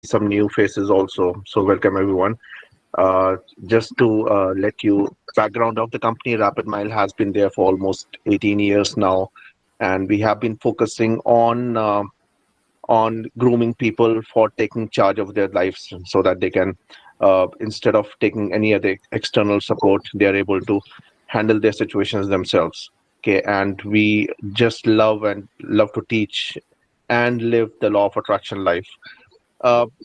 see some new faces also. So welcome everyone. Uh, just to let you background of the company, Rapid Mile has been there for almost 18 years now, and we have been focusing on grooming people for taking charge of their lives, so that they can, instead of taking any other external support, they are able to handle their situations themselves. Okay, and we just love to teach and live the law of attraction life.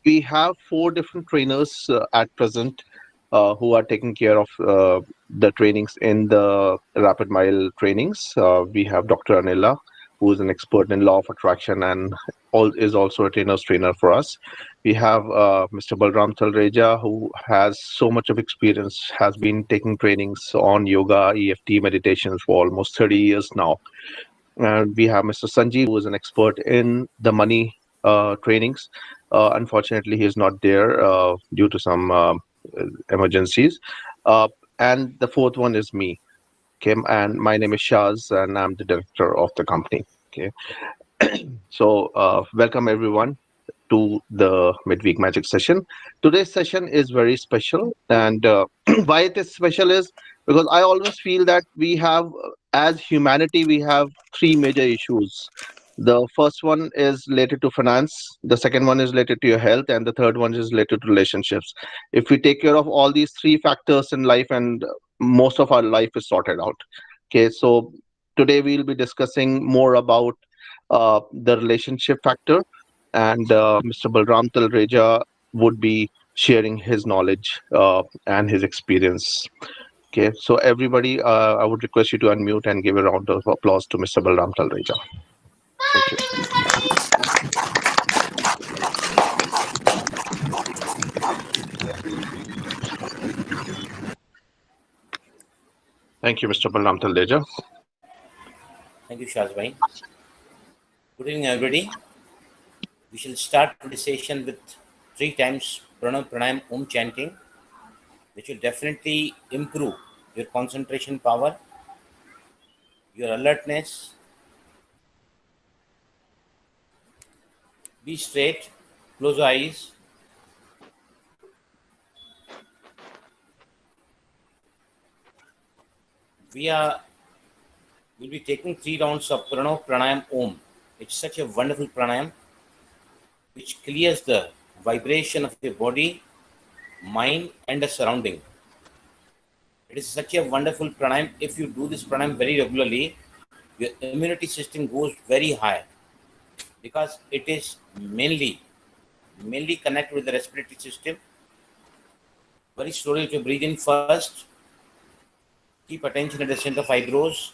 We have four different trainers at present who are taking care of the trainings in the Rapid Mile trainings. We have Dr. Anila, who is an expert in law of attraction and is also a trainer's trainer for us. We have Mr. Balram Talreja, who has so much of experience, has been taking trainings on yoga, EFT meditations for almost 30 years now. And we have Mr. Sanjeev, who is an expert in the money trainings. Unfortunately, he is not there due to some emergencies. Uh, and the fourth one is me. Okay, and my name is Shaz, and I'm the director of the company. Okay, so welcome everyone to the midweek magic session. Today's session is very special, and why it is special is because I always feel that we have, as humanity, we have three major issues. The first one is related to finance, the second one is related to your health, and the third one is related to relationships. If we take care of all these three factors in life, and most of our life is sorted out. Okay, so today we'll be discussing more about the relationship factor, and Mr. Balram Talreja would be sharing his knowledge and his experience. Okay, so everybody, I would request you to unmute and give a round of applause to Mr. Balram Talreja. Thank you. Thank you, Mr. Balram Talreja. Thank you, Shazbhai. Good evening, everybody. We shall start today's session with 3 times Pranav Pranayam Om chanting, which will definitely improve your concentration power, your alertness. Be straight, close your eyes. We'll be taking 3 rounds of Pranav Pranayam Om. It's such a wonderful pranayam which clears the vibration of your body, mind, and the surrounding. It is such a wonderful pranayam. If you do this pranayam very regularly, your immunity system goes very high because it is mainly connected with the respiratory system. Very slowly, to breathe in first. Keep attention at the center of eyebrows.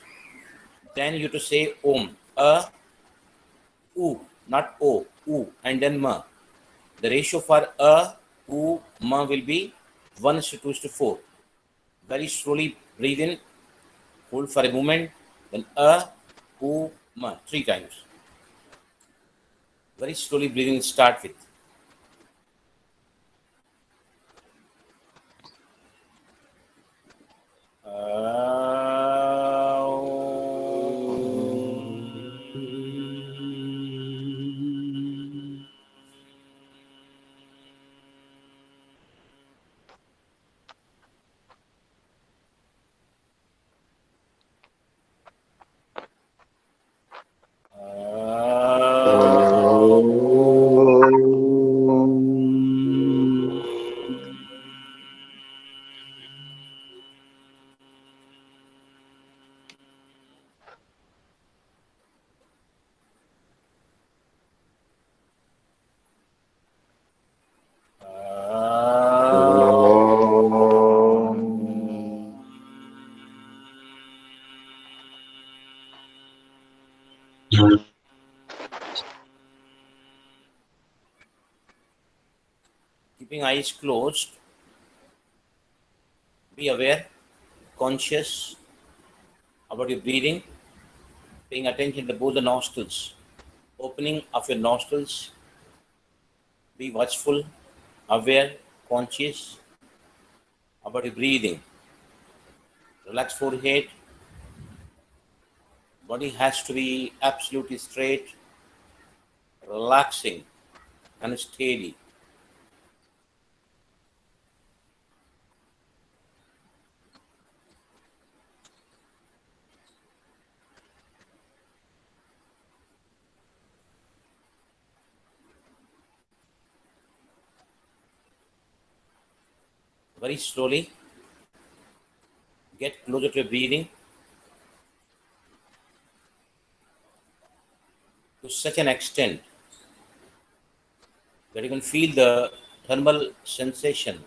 Then you to say Om. U, not O, U, and then Ma. The ratio for U, Ma will be 1:2:4. Very slowly breathe in, hold for a moment, then U, Ma, 3 times. Very slowly breathing start with. Keeping eyes closed, be aware, conscious about your breathing, paying attention to both the nostrils, opening of your nostrils. Be watchful, aware, conscious about your breathing. Relax forehead. Body has to be absolutely straight, relaxing and steady. Very slowly, get closer to your breathing to such an extent that you can feel the thermal sensation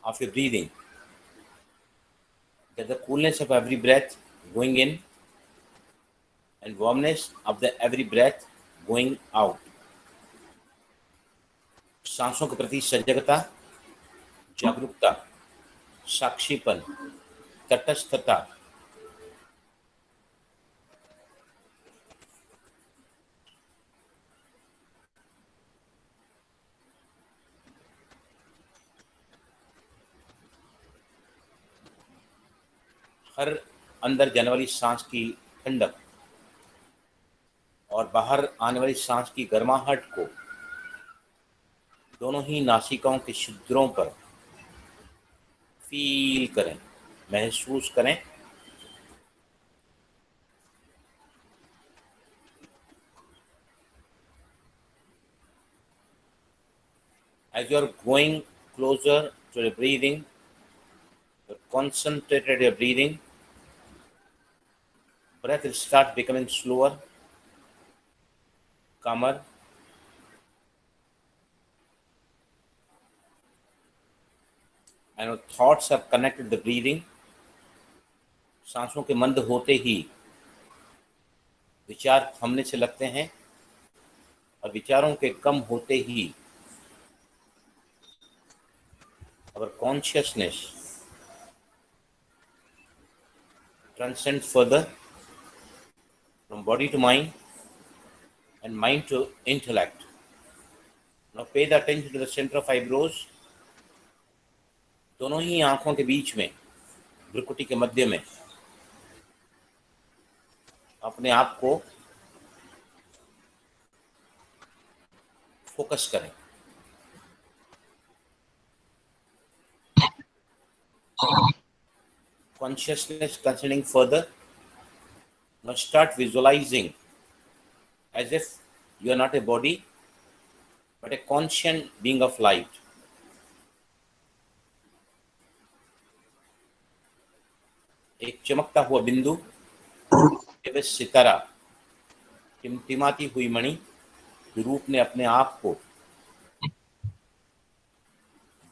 of your breathing, that the coolness of every breath going in and warmness of the every breath going out. सांसों के प्रति सजगता, जागरूकता, साक्षीपन, तटस्थता, हर अंदर जाने वाली सांस की ठंडक और बाहर आने वाली सांस की गर्माहट को दोनों ही नासिकाओं के छिद्रों पर फील करें, महसूस करें। As you are going closer to your breathing, you're concentrated your breathing, breath will start becoming slower, calmer, and your thoughts are connected to the breathing. सांसों के मंद होते ही विचार थमने से लगते हैं और विचारों के कम होते ही our consciousness transcends further from body to mind and mind to intellect. Now pay the attention to the center of eyebrows, दोनों ही आंखों के बीच में, भ्रुकुटी के मध्य में अपने आप को फोकस करें। Consciousness concerning further. Now start visualizing as if you are not a body but a conscient being of light. एक चमकता हुआ बिंदु, सितारा, टिमटिमाती हुई मणि के रूप में अपने आप को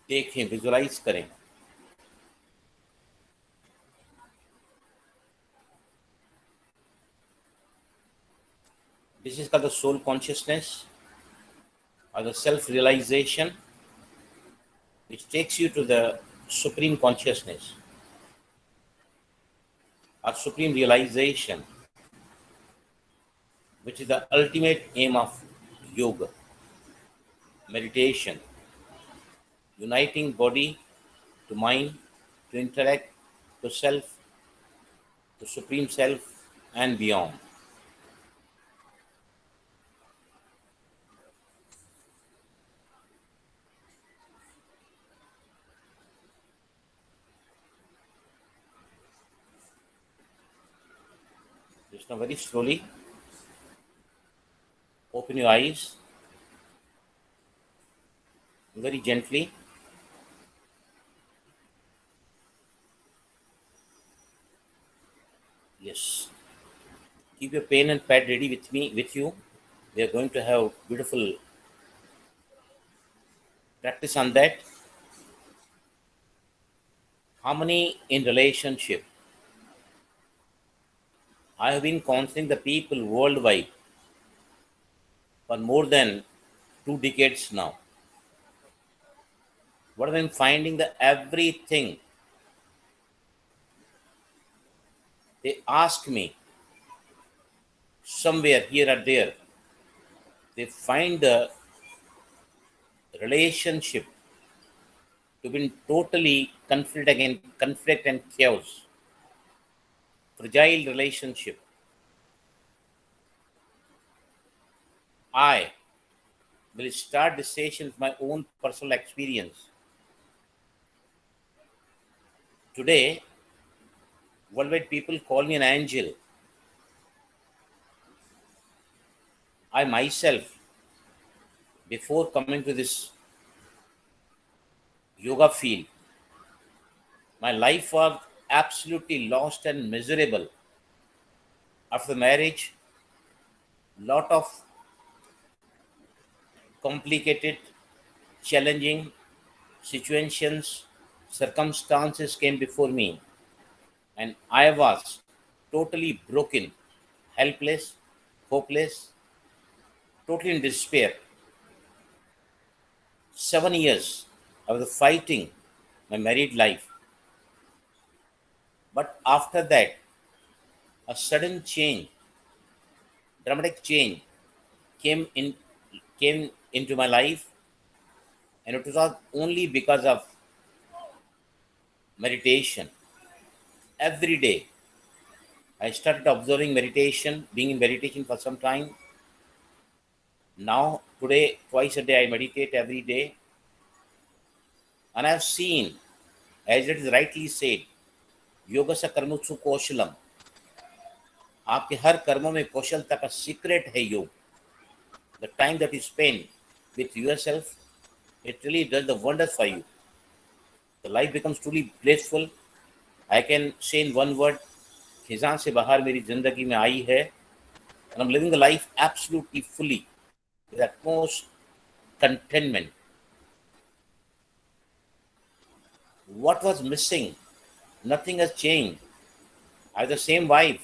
देखें, विजुलाइज करें। This is called the soul consciousness or the self-realization, which takes you to the supreme consciousness or supreme realization, which is the ultimate aim of yoga, meditation, uniting body to mind, to intellect, to self, to supreme self, and beyond. Just now, very slowly, open your eyes, very gently. Yes. Keep your pen and pad ready with you. We are going to have beautiful practice on that. Harmony in relationship. I have been counseling the people worldwide for more than 2 decades now. What I'm finding that everything they ask me somewhere here or there, they find the relationship to be totally conflict and chaos, fragile relationship. I will start this session with my own personal experience. Today, worldwide people call me an angel. I myself, before coming to this yoga field, My life was absolutely lost and miserable. After marriage, lot of complicated, challenging situations, circumstances came before me, and I was totally broken, helpless, hopeless, totally in despair. 7 years I was fighting my married life, but after that, a sudden change, dramatic change came in came into my life, and it was not only because of meditation. Every day I started observing meditation, being in meditation for some time. Now, today, twice a day, I meditate every day, and I have seen, as it is rightly said, yoga sa karmutsu कौशलम. आपके हर कर्मों में कौशलता का secret है योग. The time that you spend with yourself, it really does the wonders for you. The life becomes truly blissful. I can say in one word, खिजां से बाहर मेरी जिंदगी में आई है, and I'm living the life absolutely fully with utmost contentment. What was missing? Nothing has changed. I have the same wife,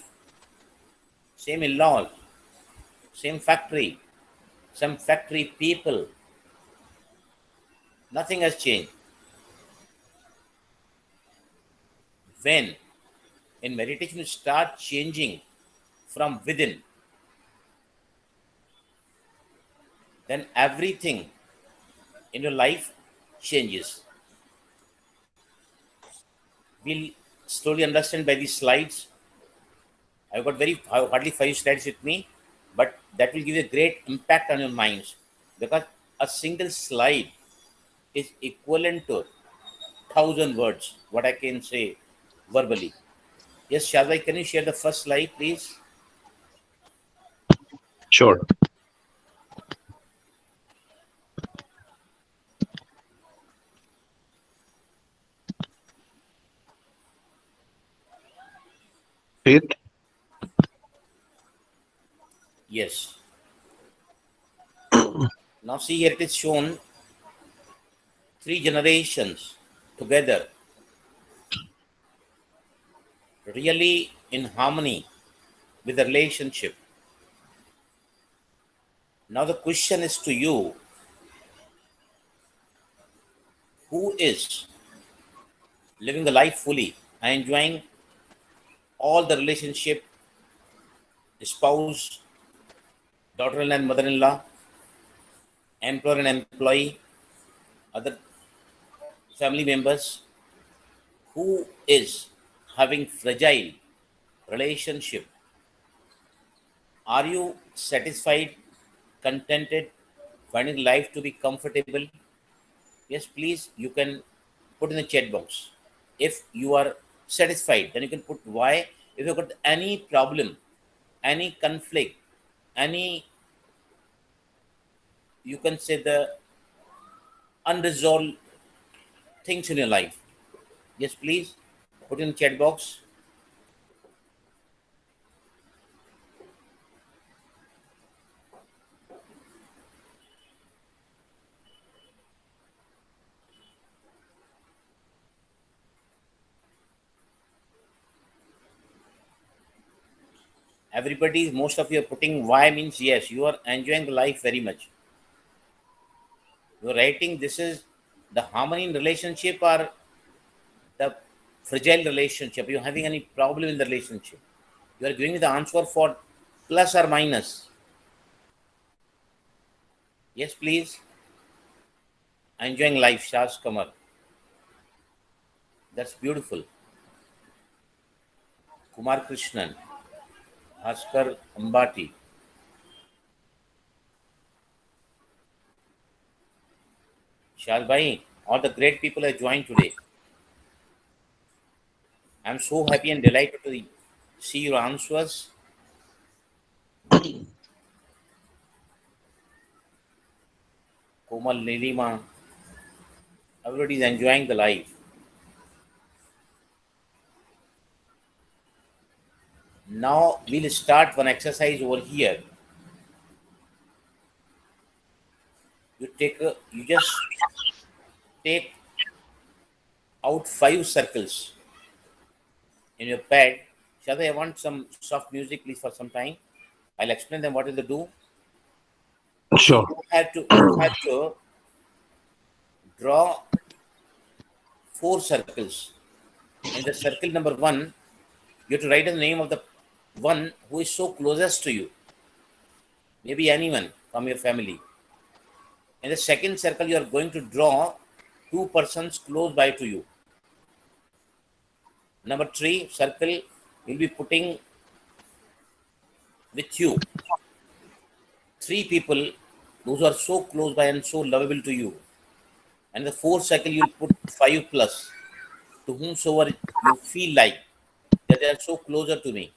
same in-laws, same factory, some factory people. Nothing has changed. When in meditation you start changing from within, then everything in your life changes. We'll slowly understand by these slides. I've got very hardly 5 slides with me, but that will give you a great impact on your minds, because a single slide is equivalent to 1,000 words, what I can say verbally. Yes, Shazai, can you share the first slide, please? Sure. Faith. Yes. Now see here it is shown 3 generations together, really in harmony with the relationship. Now the question is to you, who is living the life fully and enjoying all the relationship, spouse, daughter-in-law and mother-in-law, employer and employee, other family members, who is having fragile relationship? Are you satisfied, contented, finding life to be comfortable? Yes, please, you can put in the chat box. If you are satisfied, then you can put why. If you've got any problem, any conflict, any, you can say the unresolved things in your life, yes, please put in the chat box. Everybody, most of you are putting why, means yes, you are enjoying life very much. You're writing this is the harmony in relationship or the fragile relationship. You're having any problem in the relationship. You are giving me the answer for plus or minus. Yes, please. Enjoying life, Shaz Kamar. That's beautiful. Kumar Krishnan, Bhaskar Ambati, Shaz Bhai, all the great people have joined today. I'm so happy and delighted to see your answers. Komal Nilima, everybody is enjoying the life. Now we'll start one exercise over here. You just take out 5 circles in your pad. Shall I want some soft music, please, for some time? I'll explain them what is the do. See, Sure. you have to draw 4 circles. In the circle number one, you have to write the name of the one who is so closest to you, maybe anyone from your family. In the second circle, you are going to draw 2 persons close by to you. Number three circle, you'll be putting with you 3 people those are so close by and so lovable to you. And the fourth circle, you'll put 5 plus to whomsoever you feel like that they are so closer to me.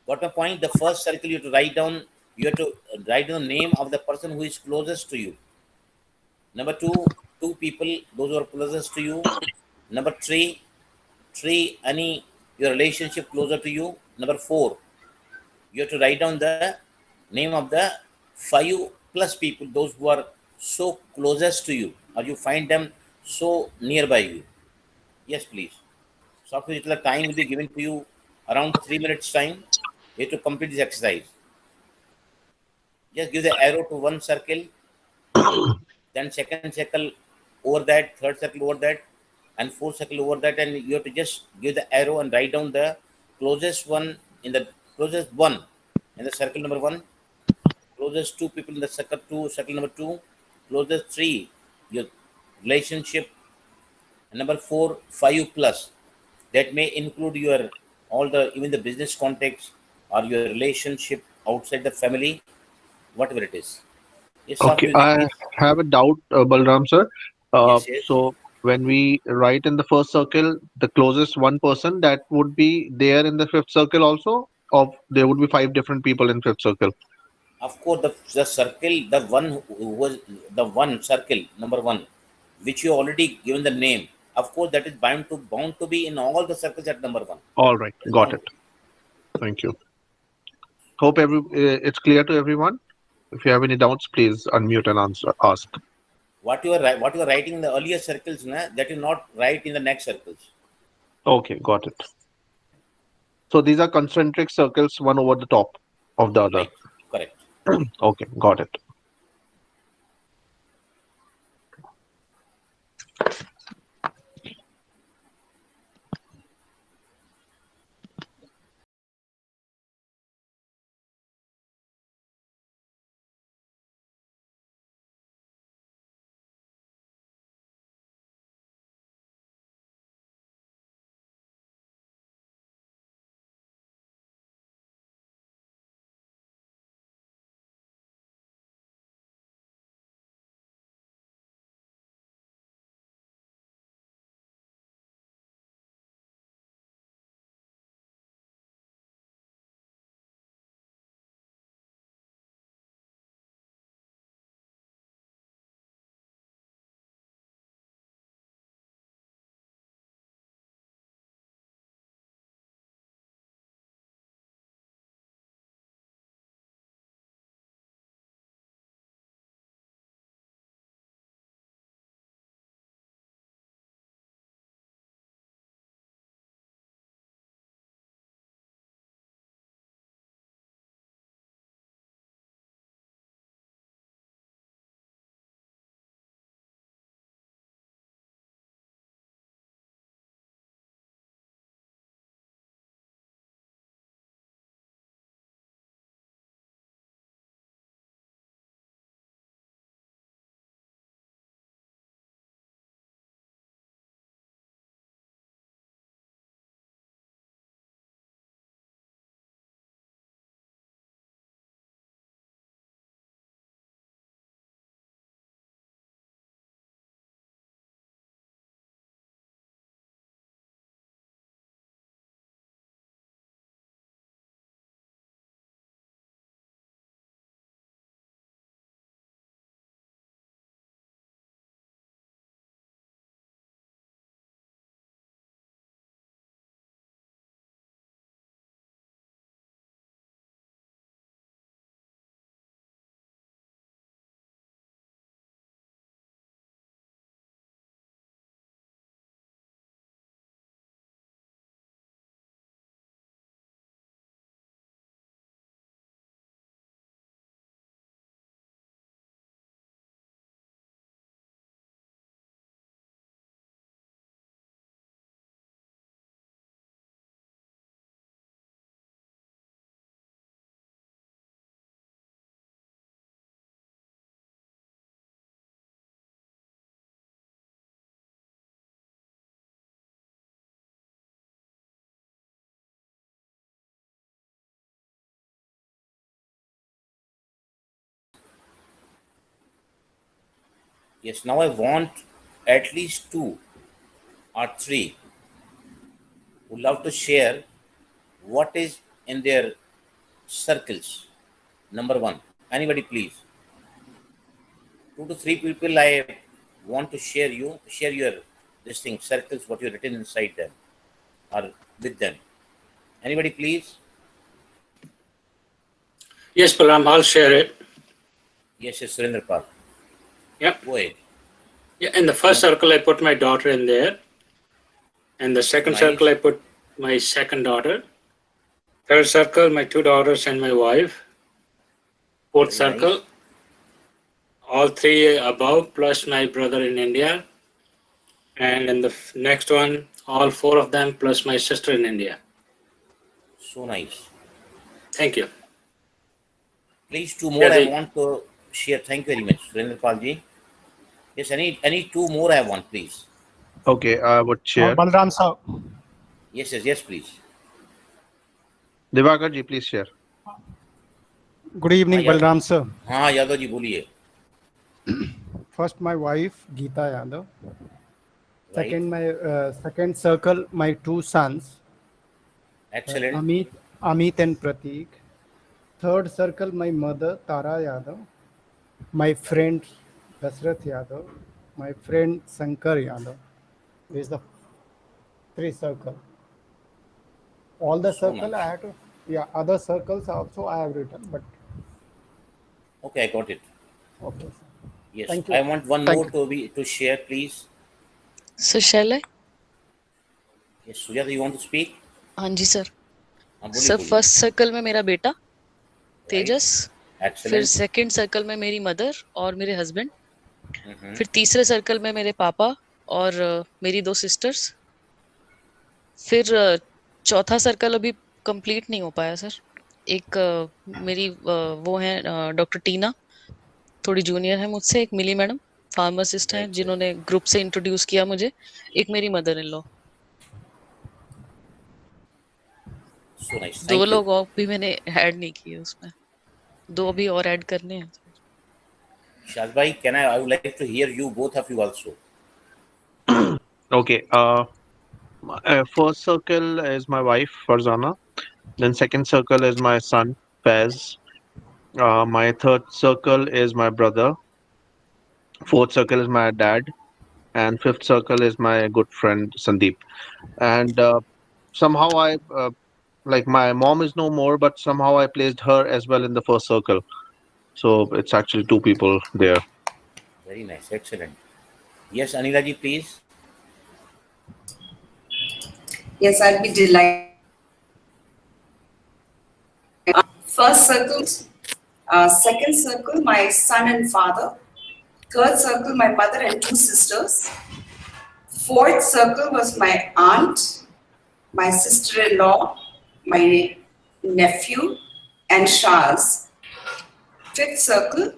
Got my point? The first circle you have to write down, you have to write down the name of the person who is closest to you. Number two, 2 people, those who are closest to you. Number three, any your relationship closer to you. Number four, you have to write down the name of the 5 plus people, those who are so closest to you, or you find them so nearby you. Yes, please. Software the time will be given to you around 3 minutes time. You have to complete this exercise. Just give the arrow to one circle, then second circle over that, third circle over that, and fourth circle over that, and you have to just give the arrow and write down the closest one in the closest one in the circle number one, closest 2 people in the circle two, circle number two, closest three, your relationship, and number four, 5 plus. That may include your all the even the business context or your relationship outside the family, whatever it is. Yes, soft Okay, music, I please. have a doubt, Balram sir. Yes, yes. So when we write in the first circle, the closest one person that would be there in the fifth circle also, or there would be five different people in fifth circle. Of course, the circle, the one who was the one circle, number one, which you already given the name, of course, that is bound to be in all the circles at number one. All right, It's got bound it. to be. Thank you. Hope it's clear to everyone. If you have any doubts, please unmute and answer ask. What you are writing in the earlier circles, na, that you not write in the next circles. Okay, got it. So these are concentric circles, one over the top of the other. Right. Correct. Okay, got it. Yes, now I want at least two or three who love to share what is in their circles. Number one, anybody please. Two to three people I want to share your this thing, circles, what you written inside them or with them. Anybody please? Yes, Palam, I'll share it. Yes, yes, Surendra Pal. Yep. Go ahead. Yeah, in the first circle, I put my daughter in there. And the second circle, Nice. I put my second daughter. Third circle, my two daughters and my wife. Fourth Very circle, nice. all three above, plus my brother in India. And in the next one, all four of them, plus my sister in India. So nice. Thank you. Please, two more I Share want to share. Thank you very much, Surendra Pal ji. Yes, any two more I want, please. Okay, I would share. Balram sir, Yes, yes, yes, please. Divakar ji, please share. good evening, हाँ Balram sir. हाँ यादव जी बोलिए. First, my wife Geeta Yadav. Right. Second, my second circle, my two sons, Excellent. Amit and Pratik. Third circle, my mother Tara Yadav. My friend Dasrath Yadav. My friend Sankar Yadav. This is the three circle. All the So circle nice. I had to, yeah, other circles also I have written, but Okay, I got it. okay. Yes, Thank you. I want one Thank more you. to share, please. Sir शैल है. Yes, Sujata, you want to speak? हाँ जी sir. हाँ बोलिए sir बोलिए. First circle में मेरा बेटा Right. तेजस. फिर Excellent. सेकंड सर्कल में मेरी मदर और मेरे हस्बैंड. Mhm. फिर तीसरे सर्कल में मेरे पापा और मेरी दो सिस्टर्स. फिर चौथा सर्कल अभी कंप्लीट नहीं हो पाया सर. एक मेरी वो है डॉक्टर टीना, थोड़ी जूनियर है मुझसे. एक मिली मैडम फार्मासिस्ट हैं Right, right. जिन्होंने ग्रुप से इंट्रोड्यूस किया मुझे. एक मेरी mother in law. So nice. दो Thank you. लोग और भी मैंने ऐड नहीं किए उसमें. दो अभी और ऐड करने हैं. Shaz bhai, I would like to hear you, both of you also. Okay. First circle is my wife Farzana. Then second circle is my son Fez. My third circle is my brother. Fourth circle is my dad, and fifth circle is my good friend Sandeep. And somehow like my mom is no more, but somehow I placed her as well in the first circle. So it's actually two people there. Very nice. Excellent. Yes, Anila ji, please. Yes, I'll be delighted. First circle, second circle, my son and father. Third circle, my mother and two sisters. Fourth circle was my aunt, my sister-in-law, my nephew, and Shaz. Fifth circle,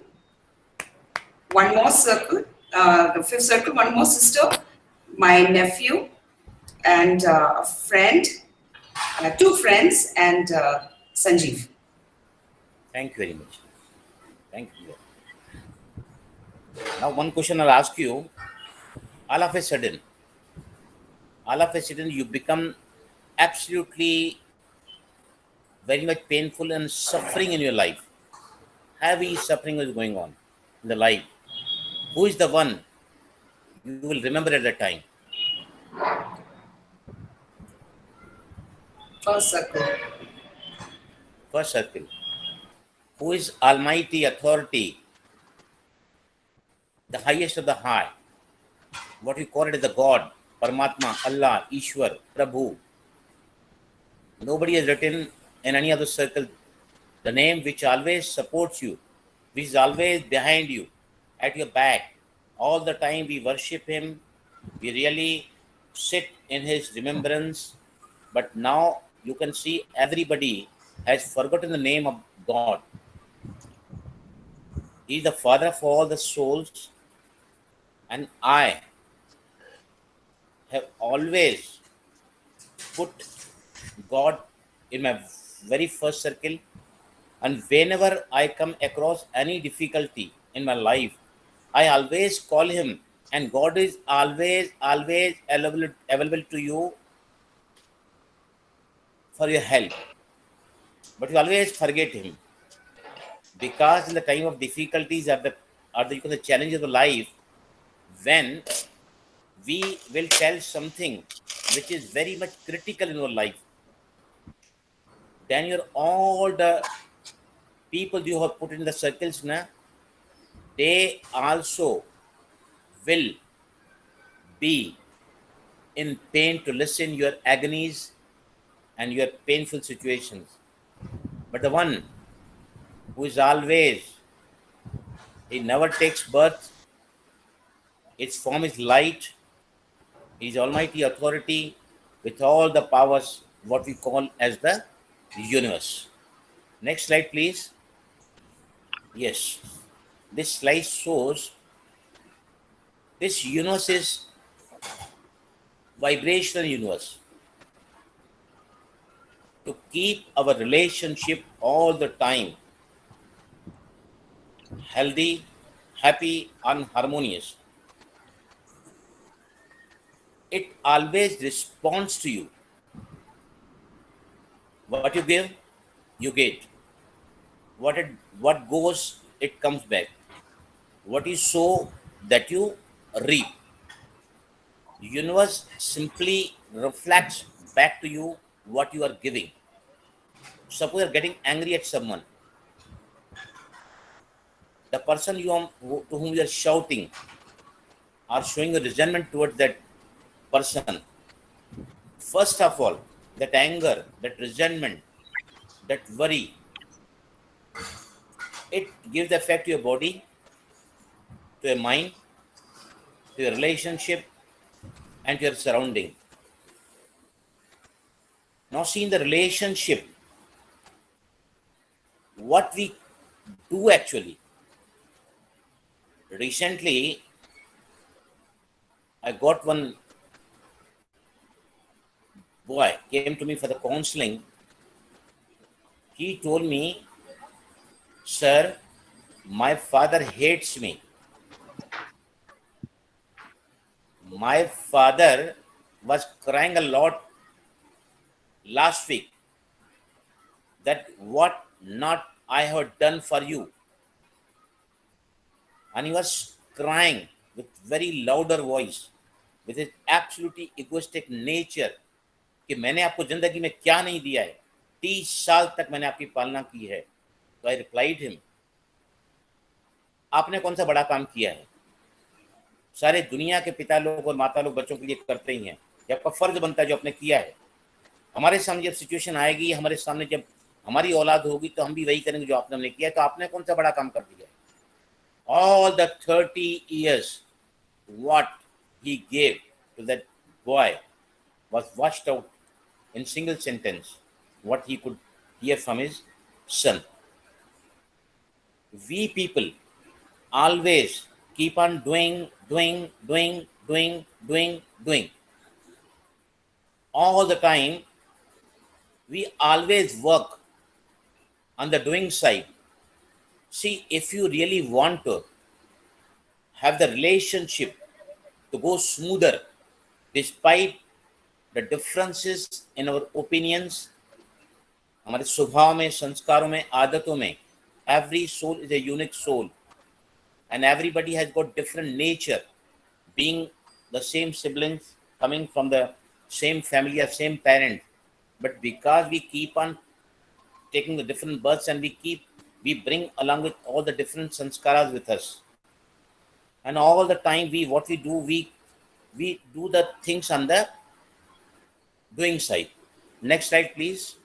one more circle. The fifth circle, one more sister, my nephew, and a friend, two friends, and Sanjeev. Thank you very much. Thank you. Now, one question I'll ask you. All of a sudden, you become absolutely very much painful and suffering in your life. Heavy suffering is going on in the life. Who is the one you will remember at that time? First circle. First circle. Who is Almighty Authority, the highest of the high? What we call it as the God, Paramatma, Allah, Ishwar, Prabhu. Nobody has written in any other circle the name which always supports you, which is always behind you, at your back. All the time we worship Him, we really sit in His remembrance. But now you can see everybody has forgotten the name of God. He is the Father of all the souls, and I have always put God in my very first circle. And whenever I come across any difficulty in my life, I always call him, and God is always, always available to you for your help. But you always forget him, because in the time of difficulties or the challenges of life, when we will tell something which is very much critical in your life, then your all the people you have put in the circles na, they also will be in pain to listen your agonies and your painful situations. But the one who is always, he never takes birth, its form is light, is almighty authority with all the powers, what we call as the universe. Next slide, please. Yes, this slide shows this universe is vibrational universe. To keep our relationship all the time healthy, happy, and harmonious, it always responds to you. What you give, you get. What goes, it comes back. What you sow, that you reap. Universe simply reflects back to you what you are giving. Suppose you're getting angry at someone. The person to whom you are shouting or showing a resentment towards that person. First of all, that anger, that resentment, that worry, it gives the effect to your body, to your mind, to your relationship, and to your surrounding. Now, see in the relationship, what we do actually. Recently, I got one boy came to me for the counseling. He told me, "Sir, my father hates me. My father was crying a lot last week that what not I have done for you." And he was crying with very louder voice, with his absolutely egoistic nature, कि मैंने आपको जिंदगी में क्या नहीं दिया है, 30 साल तक मैंने आपकी पालना की है. तो आई रिप्लाइड हिम, आपने कौन सा बड़ा काम किया है? सारे दुनिया के पिता लोग और माता लोग बच्चों के लिए करते ही हैं. ये आपका फर्ज बनता है जो आपने किया है. हमारे सामने जब सिचुएशन आएगी, हमारे सामने जब हमारी औलाद होगी, तो हम भी वही करेंगे जो आपने हमने किया है. तो आपने कौन सा बड़ा काम कर दिया है? All the 30 years, what he gave to that boy was washed out in single sentence, what he could hear from his son. We people always keep on doing. All the time, we always work on the doing side. See, if you really want to have the relationship to go smoother, despite the differences in our opinions, हमारे स्वभाव में, संस्कारों में, आदतों में, every soul is a unique soul, and everybody has got different nature, being the same siblings, coming from the same family or same parent, but because we keep on taking the different births and we bring along with all the different sanskaras with us, and all the time what we do, we do the things on the doing side. Next slide, please.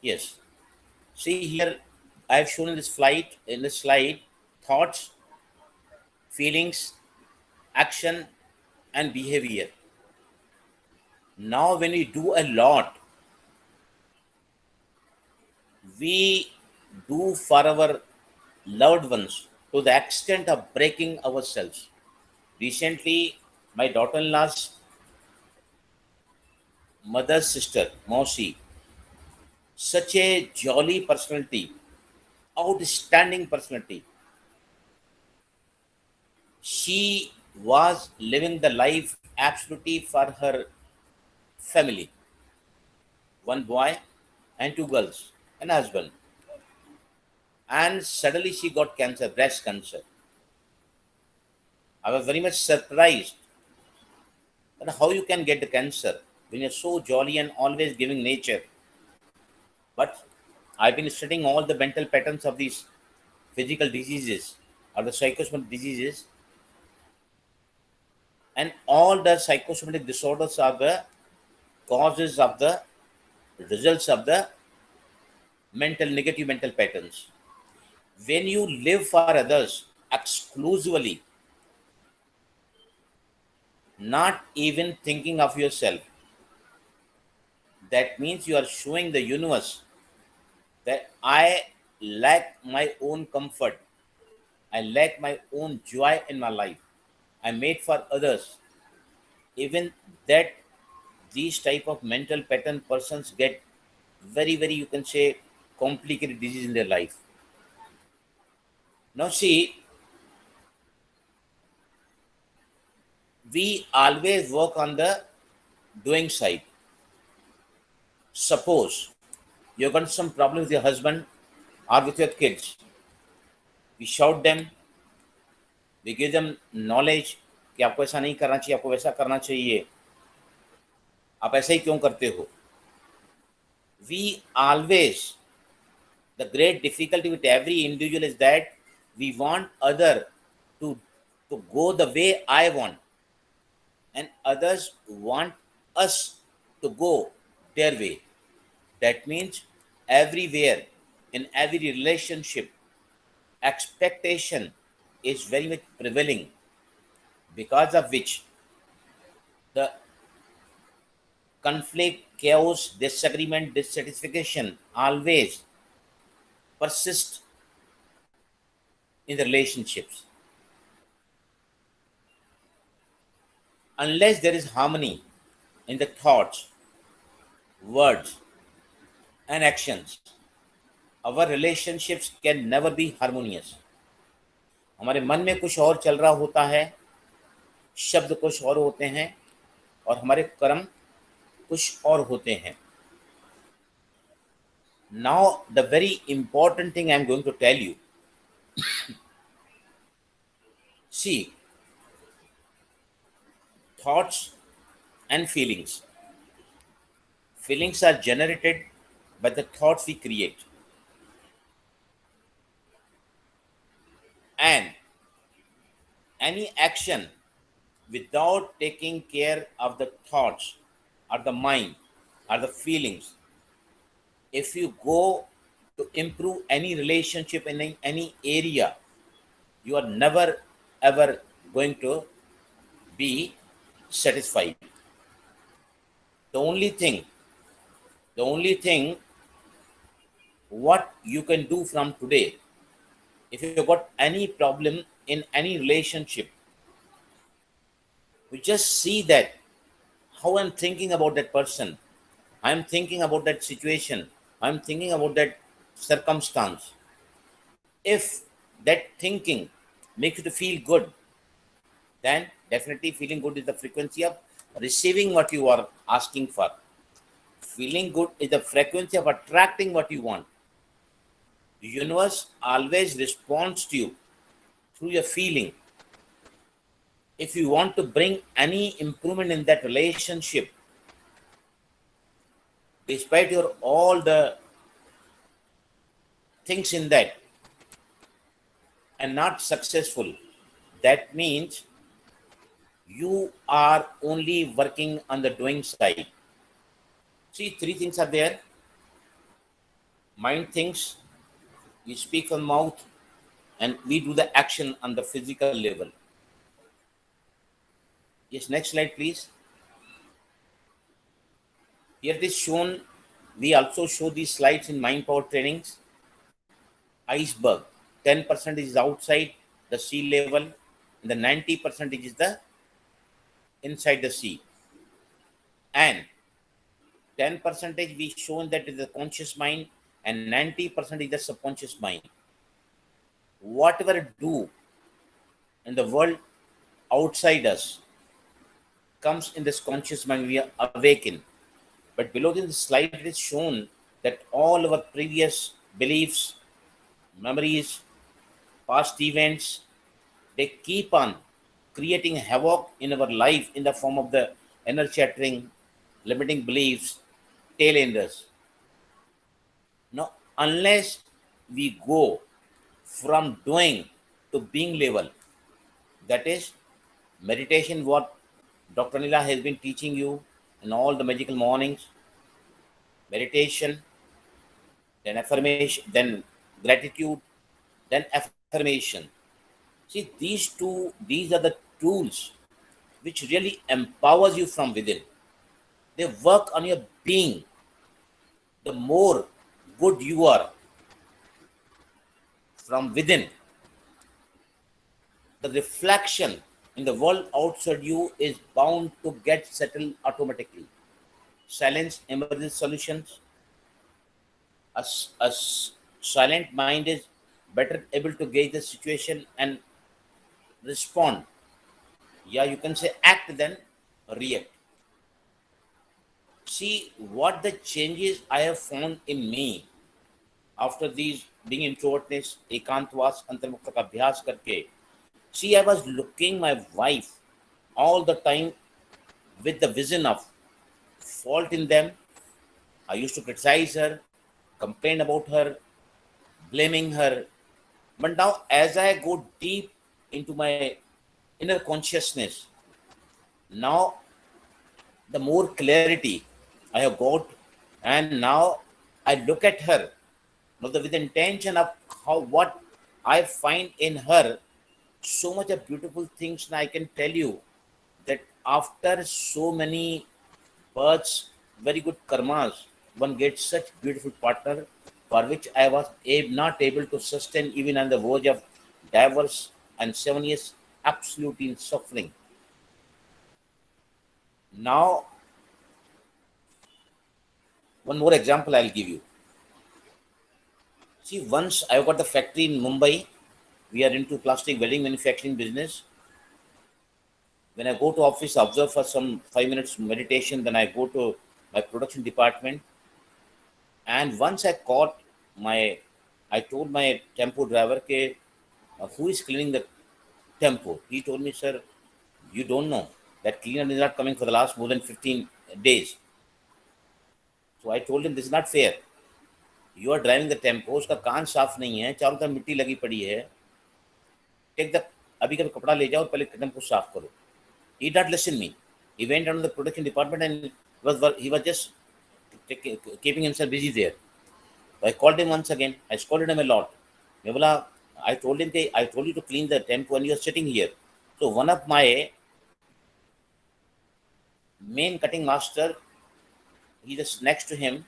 Yes. See here, I have shown in this slide, thoughts, feelings, action, and behavior. Now, when we do a lot, we do for our loved ones to the extent of breaking ourselves. Recently, my daughter-in-law's mother's sister, Mausi, such a jolly personality, outstanding personality. She was living the life absolutely for her family, one boy and two girls, and husband. And suddenly she got cancer, breast cancer. I was very much surprised that how you can get the cancer when you're so jolly and always giving nature. But I've been studying all the mental patterns of these physical diseases or the psychosomatic diseases, and all the psychosomatic disorders are the causes of the results of the negative mental patterns. When you live for others exclusively, not even thinking of yourself, that means you are showing the universe that I lack my own comfort, I lack my own joy in my life. I made for others. Even that, these type of mental pattern persons get very, you can say, complicated disease in their life. Now see, we always work on the doing side. Suppose you've got some problem with your husband or with your kids, we shout them, we give them knowledge कि आपको ऐसा नहीं करना चाहिए, आपको वैसा करना चाहिए, आप ऐसा ही क्यों करते हो. We always, the great difficulty with every individual is that we want other to go the way I want, and others want us to go their way. That means everywhere, in every relationship, expectation is very much prevailing, because of which the conflict, chaos, disagreement, dissatisfaction always persist in the relationships. Unless there is harmony in the thoughts, words, and actions, our relationships can never be harmonious. हमारे मन में कुछ और चल रहा होता है, शब्द कुछ और होते हैं, और हमारे कर्म कुछ और होते हैं. Now, the very important thing I am going to tell you. See, thoughts and feelings. Feelings are generated by the thoughts we create. And any action without taking care of the thoughts or the mind or the feelings, if you go to improve any relationship in any area, you are never ever going to be satisfied. The only thing what you can do from today, if you've got any problem in any relationship, you just see that how I'm thinking about that person, I'm thinking about that situation, I'm thinking about that circumstance. If that thinking makes you to feel good, then definitely feeling good is the frequency of receiving what you are asking for. Feeling good is the frequency of attracting what you want. The universe always responds to you through your feeling. If you want to bring any improvement in that relationship, despite your all the things in that and not successful, that means you are only working on the doing side. See, three things are there. Mind thinks, we speak from mouth, and we do the action on the physical level. Yes, next slide, please. Here it is shown. We also show these slides in mind power trainings. Iceberg, 10% is outside the sea level, and the 90% is the inside the sea. And 10% we shown that is the conscious mind, and 90% is the subconscious mind. whatever do in the world outside us comes in this conscious mind, we are awakened. But below in the slide, it is shown that all our previous beliefs, memories, past events, they keep on creating havoc in our life in the form of the inner chattering, limiting beliefs, tail enders. Now, unless we go from doing to being level, that is meditation, what Dr. Nila has been teaching you in all the magical mornings, meditation, then affirmation, then gratitude, then affirmation. See, these are the tools which really empowers you from within. They work on your being. The more good you are from within, the reflection in the world outside you is bound to get settled automatically. Silence emerges solutions. A silent mind is better able to gauge the situation and respond. Yeah, you can say act than react. See what the changes I have found in me after these being introvertness, ekantwas, antarmukta ka abhyas karke. See, I was looking my wife all the time with the vision of fault in them. I used to criticize her, complain about her, blaming her. But now, as I go deep into my inner consciousness, now the more clarity I have got, and now I look at her with the intention of how what I find in her so much of beautiful things. And I can tell you that after so many births, very good karmas, one gets such beautiful partner for which I was not able to sustain even on the verge of divorce and 7 years absolutely in suffering. Now, one more example I'll give you. See, once I got the factory in Mumbai, we are into plastic welding manufacturing business. When I go to office, observe for some 5 minutes meditation, then I go to my production department. And once I told my tempo driver, who is cleaning the tempo? He told me, sir, you don't know that cleaner is not coming for the last more than 15 days. So I told him, this is not fair. You are driving the tempo, उसका कान साफ नहीं है, चारों तरफ मिट्टी लगी पड़ी है. Take the अभी का कपड़ा ले जाओ और पहले टेम्पो साफ करो. He did not listen me. He went down to the production department and he was just keeping himself busy there. So I called him once again. I scolded him a lot. मैं बोला, I told him, I told you to clean the tempo and you are sitting here. So one of my main cutting master, he just next to him,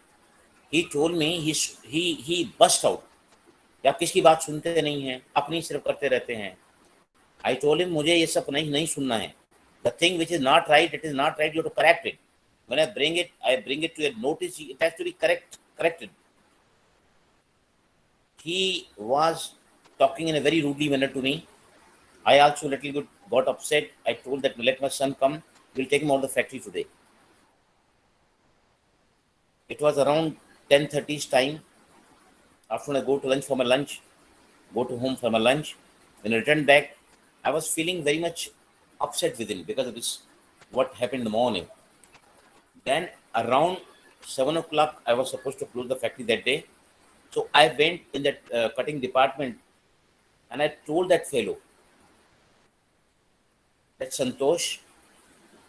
he told me, he burst out. आप किसकी बात सुनते नहीं हैं, अपनी सिर्फ करते रहते हैं. I told him, मुझे ये सब नहीं सुनना है. The thing which is not right, it is not right. You have to correct it. When I bring it to your notice. It has to be corrected. He was talking in a very rudely manner to me. I also little bit got upset. I told that let my son come. We'll take him out of the factory today. It was around 10:30's time. After I go to lunch for my lunch, go to home for my lunch. When I returned back, I was feeling very much upset within because of this, what happened in the morning. Then around 7 o'clock, I was supposed to close the factory that day. So I went in that cutting department and I told that fellow that Santosh,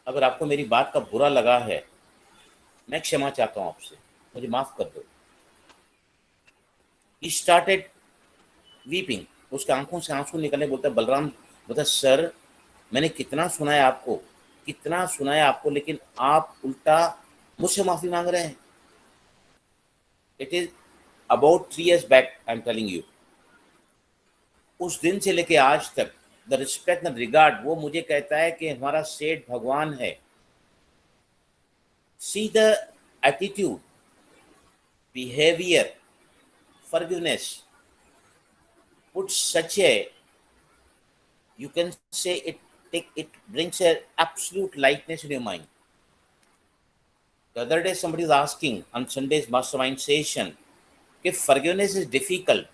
अगर आपको मेरी बात का बुरा लगा है, मैं क्षमा चाहता हूँ आपसे, मुझे माफ कर दो. He started weeping. उसके आंखों से आंसू निकलने. बोलता बलराम, बोलता सर, मैंने कितना सुनाया आपको, लेकिन आप उल्टा मुझसे माफी मांग रहे हैं. It is about 3 years back, I am telling you. उस दिन से लेके आज तक द रिस्पेक्ट द रिगार्ड, वो मुझे कहता है कि हमारा सेठ भगवान है. See the attitude, behaviour, forgiveness, put such a, you can say it brings a absolute lightness in your mind. The other day somebody was asking on Sunday's mastermind session, if forgiveness is difficult,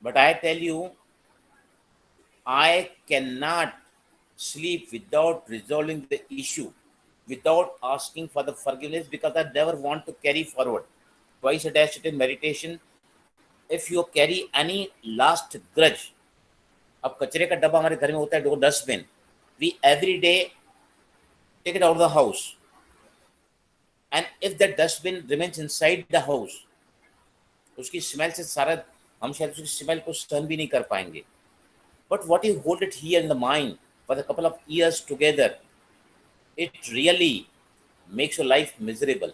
but I tell you, I cannot sleep without resolving the issue, without asking for the forgiveness, because I never want to carry forward. Twice a day I sit in meditation. If you carry any last grudge, अब कचरे का डब्बा हमारे घर में होता है, dustbin, we every day take it out of the house, and if that dustbin remains inside the house, उसकी स्मेल से सारा हम शायद उसकी स्मेल को सहन भी नहीं कर पाएंगे. But what you hold it here in the mind for a couple of years together, it really makes your life miserable.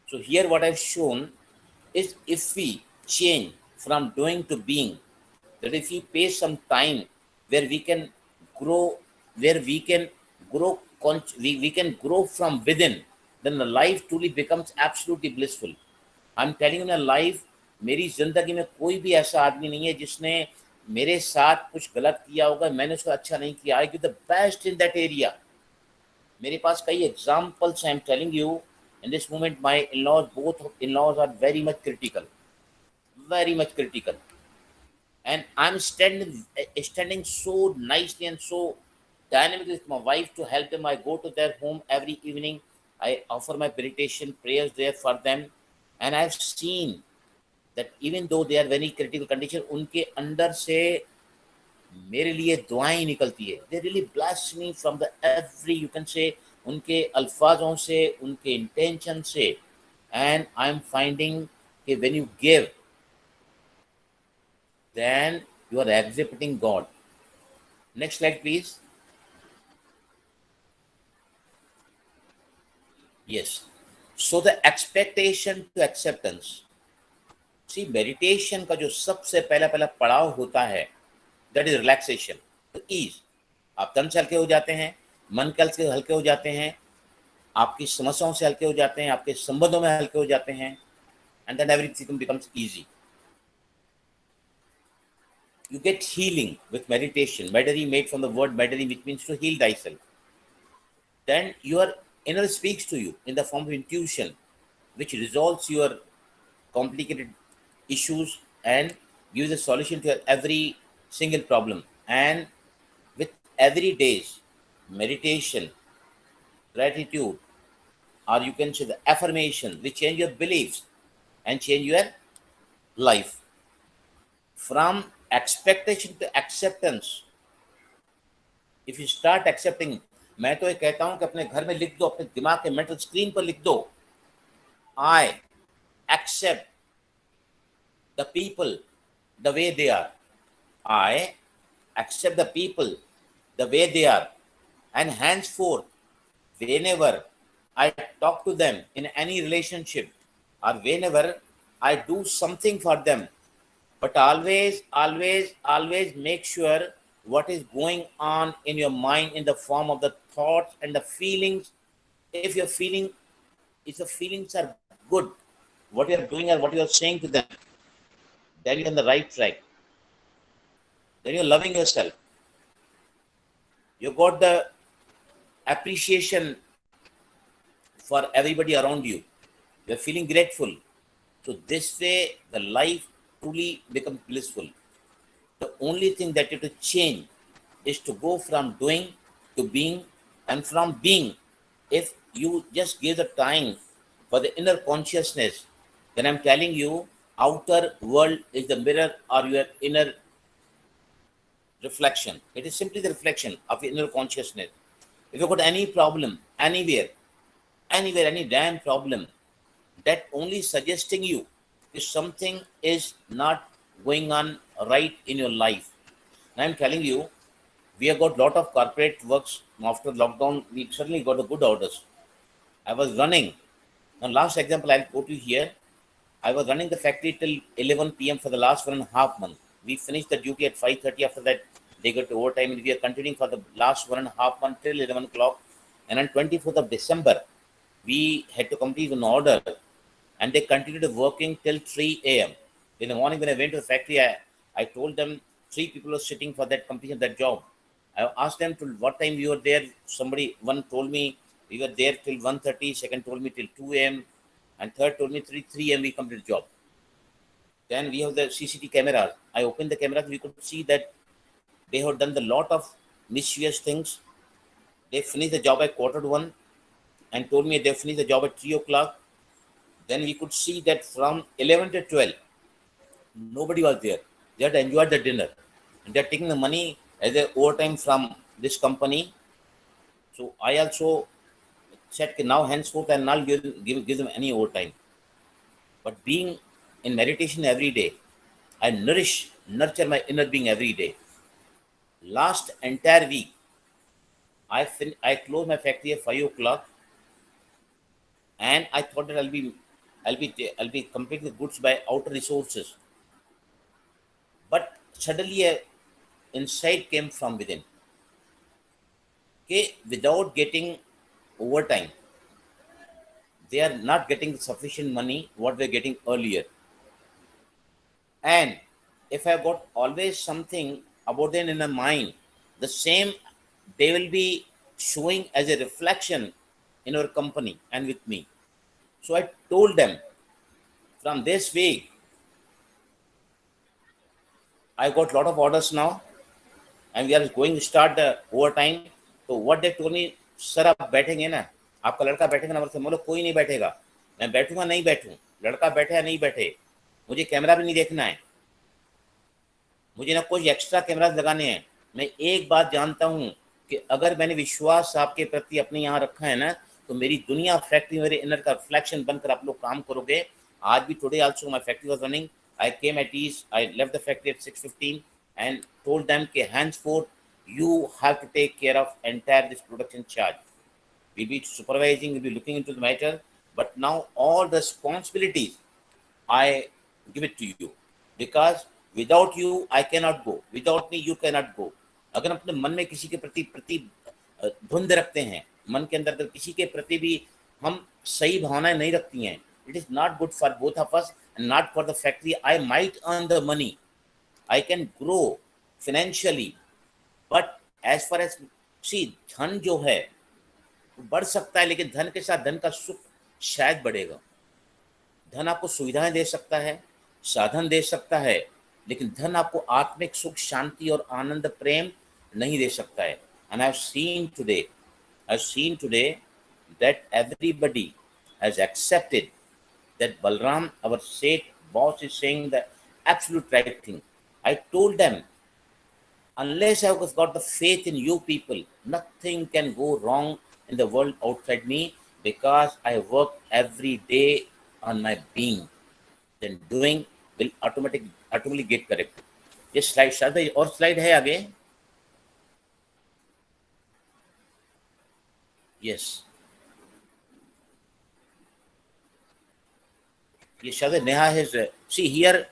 So here what I've shown is, if we change from doing to being, that if we pay some time where we can grow, where we can grow, we can grow from within, then the life truly becomes absolutely blissful. I'm telling you, in life, मेरी जिंदगी में कोई भी ऐसा आदमी नहीं है जिसने मेरे साथ कुछ गलत किया होगा, मैंने उसको अच्छा नहीं किया. I give the best in that area. मेरे पास कई examples, I am telling you. In this moment my in laws, both in laws are very much critical, and I'm standing so nicely and so dynamically with my wife to help them. I go to their home every evening. I offer my meditation prayers there for them, and I've seen that even though they are very critical condition, उनके अंदर से मेरे लिए दुआएं निकलती है. They really bless me from the every, you can say, उनके अल्फाजों से, उनके intention से, and I'm finding कि when you give, then you are exhibiting God. Next slide, please. Yes. So the expectation to acceptance. See, meditation का जो सबसे पहला पड़ाव होता है, that is relaxation, ease. आप तन से हल्के हो जाते हैं, मन कल से हल्के हो जाते हैं, आपकी समस्याओं से हल्के हो जाते हैं, आपके संबंधों में हल्के हो जाते हैं, and then everything becomes easy. You get healing with meditation. Medari made from the word medari, which means to heal thyself. Then your inner speaks to you in the form of intuition, which resolves your complicated issues and gives a solution to every single problem. And with every day's meditation, gratitude, or you can say the affirmation, which change your beliefs and change your life. From expectation to acceptance, if you start accepting, मैं तो ये कहता हूं कि अपने घर में लिख दो, अपने दिमाग के मेंटल स्क्रीन पर लिख दो, I accept the people the way they are. I accept the people the way they are, and henceforth, whenever I talk to them in any relationship, or whenever I do something for them, but always make sure what is going on in your mind in the form of the thoughts and the feelings. If the feelings are good, what you are doing or what you are saying to them, then you're on the right track. Then you're loving yourself. You got the appreciation for everybody around you. You're feeling grateful. So this way, the life truly becomes blissful. The only thing that you have to change is to go from doing to being, and from being, if you just give the time for the inner consciousness, then I'm telling you, outer world is the mirror or your inner reflection. It is simply the reflection of your inner consciousness. If you've got any problem, anywhere, any damn problem, that only suggesting you if something is not going on right in your life. And I'm telling you, we have got a lot of corporate works. After lockdown, we certainly got the good orders. I was running. Now, last example I'll go to here. I was running the factory till 11 p.m. for the last 1.5 months. We finished the duty at 5:30. After that, they got to overtime, and we are continuing for the last 1.5 months till 11 o'clock. And on 24th of December, we had to complete an order, and they continued working till 3 a.m. In the morning, when I went to the factory, I told them 3 people are sitting for that completion of that job. I asked them till what time we were there. Somebody, one told me we were there till 1:30, second told me till 2 a.m., and third told me 3 a.m. we completed the job. Then we have the CCTV cameras. I opened the cameras, we could see that they have done the lot of mischievous things. They finished the job at 1:45 and told me they finished the job at 3 o'clock. Then we could see that from 11 to 12, nobody was there. They had enjoyed the dinner. And they're taking the money as a overtime from this company. So I also said, now henceforth I'll not give them any overtime. But being in meditation every day, I nurture my inner being every day. Last entire week, I closed my factory at 5 o'clock, and I thought that I'll be completing the goods by outer resources. But suddenly a insight came from within. Okay, without getting overtime, they are not getting sufficient money what they're getting earlier. And if I got always something about them in my mind, the same they will be showing as a reflection in our company and with me. So I told them, from this week, I got a lot of orders now, and we are going to start the overtime. So what they told me, sir आप बैठेंगे ना, आपका लड़का बैठेगा ना, बोलो कोई नहीं बैठेगा, मैं बैठूंगा नहीं बैठूं, लड़का बैठे या नहीं बैठे, मुझे कैमरा भी नहीं देखना है, मुझे ना कोई एक्स्ट्रा कैमराज लगाने हैं। मैं एक बात जानता हूं कि अगर मैंने विश्वास आपके प्रति अपने यहाँ रखा है ना, तो मेरी दुनिया फैक्ट्री मेरे इनर का रिफ्लेक्शन बनकर आप लोग काम करोगे। आज भी today also my factory was running, I came at ease, I left the factory at 6:15 and told them कि henceforth you have to take care of entire this production charge. We'll be supervising, we'll be looking into the matter, but now all the responsibilities I give it to you, because without you I cannot go, without me you cannot go. अगर अपने मन में किसी के प्रति धुंध रखते हैं, मन के अंदर किसी के प्रति भी हम सही भावनाएं नहीं रखती हैं, it is not good for both of us and not for the factory. I might earn the money, I can grow financially, but as far as see, धन जो है बढ़ सकता है, लेकिन धन के साथ धन का सुख शायद बढ़ेगा। धन आपको सुविधाएं दे सकता है, साधन दे सकता है, लेकिन धन आपको आत्मिक सुख, शांति और आनंद, प्रेम नहीं दे सकता है। And I've seen today that everybody has accepted that Balram, our state boss, is saying the absolute right thing. I told them, unless I've got the faith in you people, nothing can go wrong in the world outside me, because I work every day on my being. Then doing will automatically get correct. ये slide शायद और slide है आगे? Yes. ये शायद Neha has see here.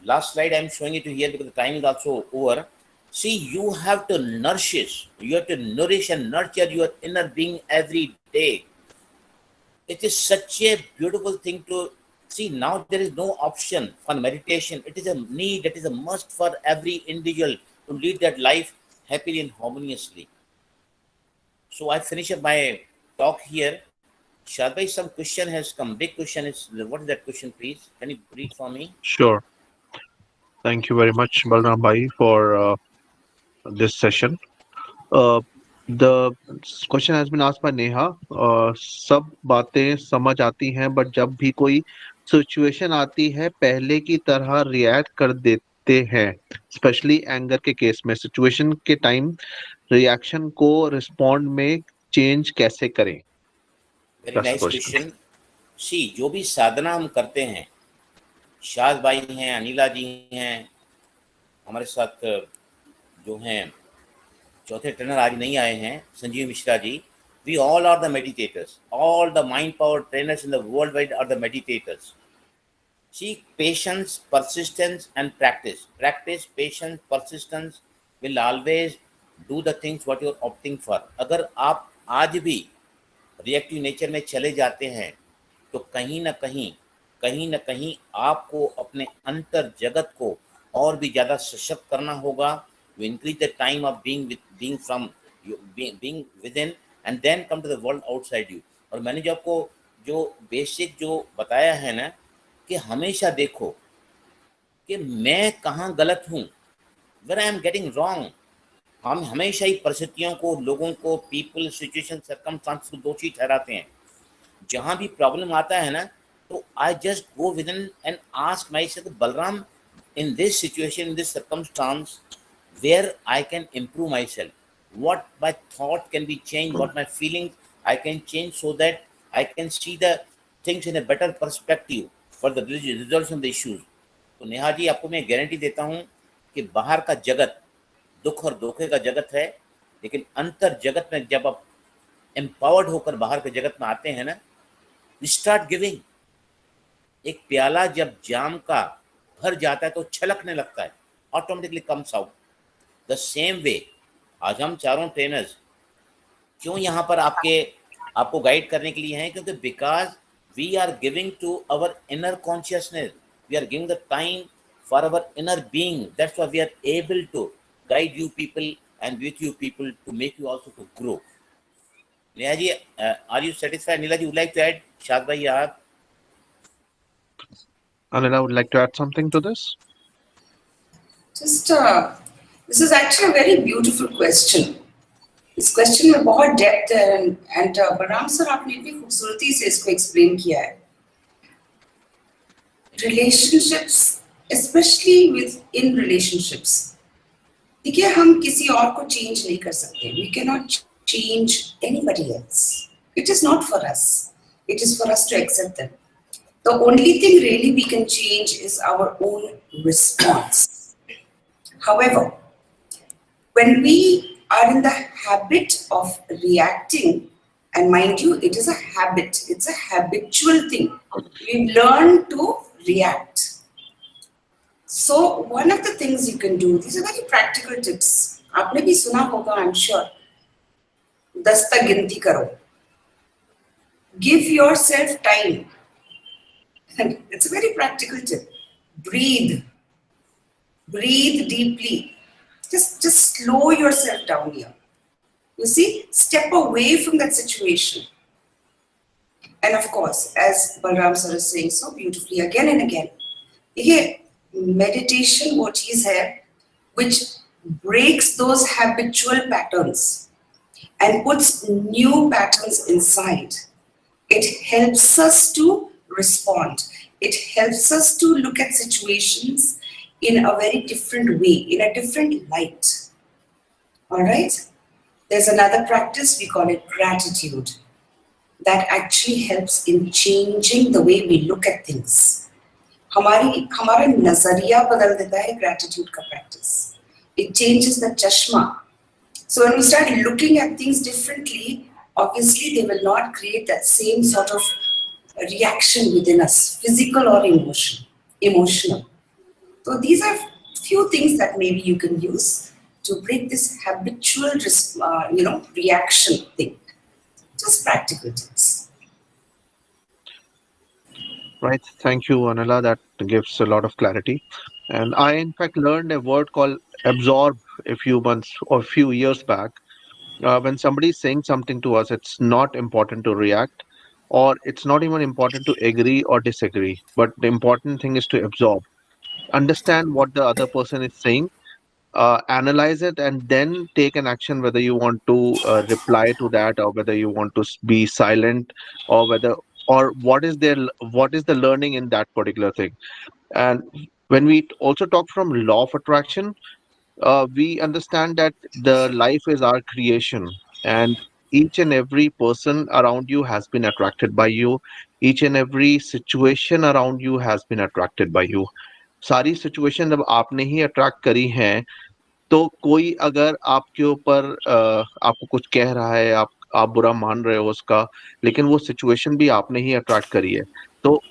Last slide I'm showing it to here because the time is also over. See, you have to nourish and nurture your inner being every day. It is such a beautiful thing to see. Now there is no option for meditation. It is a need, it is a must for every individual to lead that life happily and harmoniously. So I finish up my talk here. Shadbhai, some question has come. Big question is, what is that question, please? Can you read for me? Sure. Thank you very much, Balram Bhai, for this session. The question has been asked by Neha. सब बातें समझ आती हैं, but जब भी कोई situation आती है पहले की तरह रिएक्ट कर देते हैं, स्पेशली एंगर के केस में। सिचुएशन के टाइम रिएक्शन को रिस्पॉन्ड में चेंज कैसे करें? Very nice question. सी, जो भी साधना हम करते हैं, शाद भाई हैं, अनिला जी हैं, हमारे साथ जो हैं चौथे ट्रेनर आज नहीं आए हैं, Sanjeev Mishra ji, we all are the meditators, all the mind power trainers in the world wide are the meditators. See, patience, persistence and practice patience, persistence will always do the things what you are opting for. अगर आप आज भी reactive nature में चले जाते हैं, तो कहीं ना कहीं आपको अपने अंतर जगत को और भी ज़्यादा सशक्त करना होगा. You increase the time of being from you being within and then come to the world outside you. और मैंने जो आपको जो बेसिक जो बताया है ना कि हमेशा देखो कि मैं कहाँ गलत हूँ, where I am getting wrong. हम हमेशा ही परिस्थितियों को, लोगों को, पीपल, सिचुएशन, सर्कमस्टांस को दोषी ठहराते हैं. जहाँ भी प्रॉब्लम आता है ना, तो I just go with in and ask my self, Balram, in this situation, in this circumstance, where I can improve myself, what my thought can be changed, what my feelings I can change so that I can see the things in a better perspective for the resolution of the issues. तो नेहा जी, आपको मैं guarantee देता हूँ कि बाहर का जगत दुख और धोखे का जगत है, लेकिन अंतर जगत में जब आप एम्पावर्ड होकर बाहर के जगत में आते हैं ना, स्टार्ट गिविंग. एक प्याला जब जाम का भर जाता है तो छलकने लगता है, automatically comes out. The same way आज हम चारों ट्रेनर्स क्यों यहाँ पर आपको गाइड करने के लिए हैं, क्योंकि because we are giving to our inner consciousness, we are giving the time for our inner being. That's why we are able to guide you people and with you people to make you also to grow. Neha ji, are you satisfied? Neela ji would like to add. Shad bhai, aap. Anila would like to add something to this. Just this is actually a very beautiful question. इस question में बहुत depth है and Balram sir आपने इतनी खूबसूरती से इसको explain किया है. Relationships, specially within relationships, देखिए हम किसी और को चेंज नहीं कर सकते. We can not change anybody else. It is not for us, it is for us to accept them. The only thing really we can change is our own response. However, when we are in the habit of reacting, and mind you, it is a habit, it's a habitual thing, we learn to react. So one of the things you can do, these are very practical tips. आपने भी सुना होगा, I'm sure. 10 तक गिनती करो. Give yourself time. It's a very practical tip. Breathe. Breathe deeply. Just slow yourself down here. You see, step away from that situation. And of course, as Balram sir is saying so beautifully again and again, ये meditation वो चीज है which breaks those habitual patterns and puts new patterns inside. It helps us to respond. It helps us to look at situations in a very different way, in a different light. All right? There's another practice, we call it gratitude. That actually helps in changing the way we look at things. हमारा नजरिया बदल देता है gratitude का practice. It changes the chashma. So when we start looking at things differently, obviously they will not create that same sort of reaction within us, physical or emotional. So these are few things that maybe you can use to break this habitual, reaction thing. Just practical tips. Right. Thank you, Anila. That gives a lot of clarity. And I, in fact, learned a word called absorb a few months or a few years back. When somebody is saying something to us, it's not important to react, or it's not even important to agree or disagree. But the important thing is to absorb. Understand what the other person is saying, analyze it, and then take an action, whether you want to reply to that, or whether you want to be silent, or what is the learning in that particular thing. And when we also talk from law of attraction, we understand that the life is our creation, and each and every person around you has been attracted by you. Each and every situation around you has been attracted by you. सारी situation जब आपने ही attract करी हैं, तो कोई अगर आपके ऊपर आपको कुछ कह रहा है, आप बुरा मान रहे हो उसका, लेकिन वो सिचुएशन भी आपने ही अट्रैक्ट करी है, तो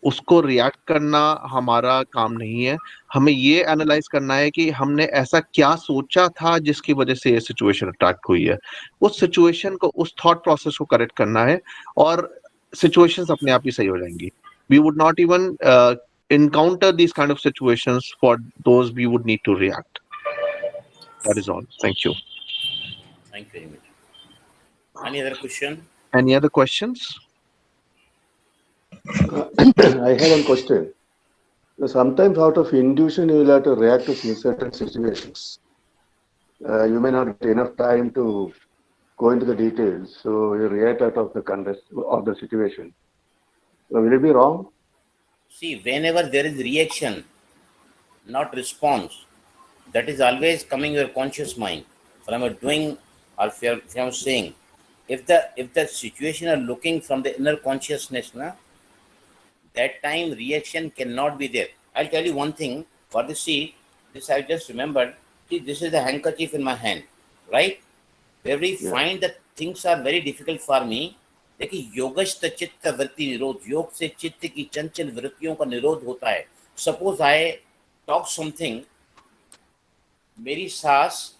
उसको रिएक्ट करना हमारा काम नहीं है. हमें ये एनालाइज करना है कि हमने ऐसा क्या सोचा था जिसकी वजह से ये सिचुएशन अट्रैक्ट हुई है. उस सिचुएशन को, उस थॉट प्रोसेस को करेक्ट करना है, और सिचुएशंस अपने आप ही सही हो जाएंगी. We would not even encounter these kind of situations, for those we would need to react. That is all. Thank you. Thank you very much. Any other question? Any other questions? I have one question. Sometimes out of intuition, you will have to react to certain situations. You may not get enough time to go into the details, so you react out of the context of the situation. So will it be wrong? See, whenever there is reaction, not response, that is always coming your conscious mind from a doing or from saying. If the situation are looking from the inner consciousness, na, that time reaction cannot be there. I'll tell you one thing. For the see, this I just remembered. See, this is the handkerchief in my hand, right? Where we Yeah. find that things are very difficult for me. देखिए योगश्च चित्त वृत्ति निरोध, योग से चित्त की चंचल वृत्तियों का निरोध होता है. सपोज आई टॉक समथिंग, मेरी सास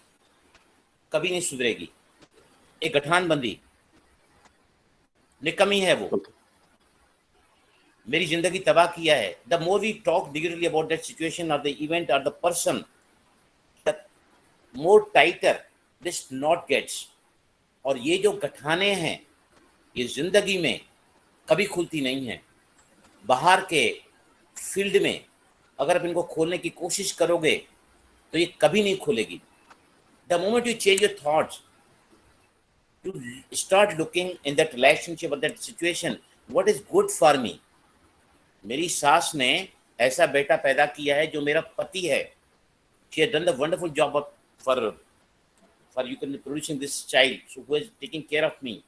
कभी नहीं सुधरेगी, एक गठान बंदी निकमी है वो, Okay. मेरी जिंदगी तबाह किया है. The more we talk degradingly about that situation और द इवेंट और the person, the more tighter this knot gets. और ये जो गठाने हैं, ये जिंदगी में कभी खुलती नहीं है. बाहर के फील्ड में अगर आप इनको खोलने की कोशिश करोगे तो ये कभी नहीं खुलेगी. The moment you change your thoughts, you start looking in that relationship or that situation, what is good for me. मेरी सास ने ऐसा बेटा पैदा किया है जो मेरा पति है. She has done the wonderful job for you can producing this child, so who is taking care of me.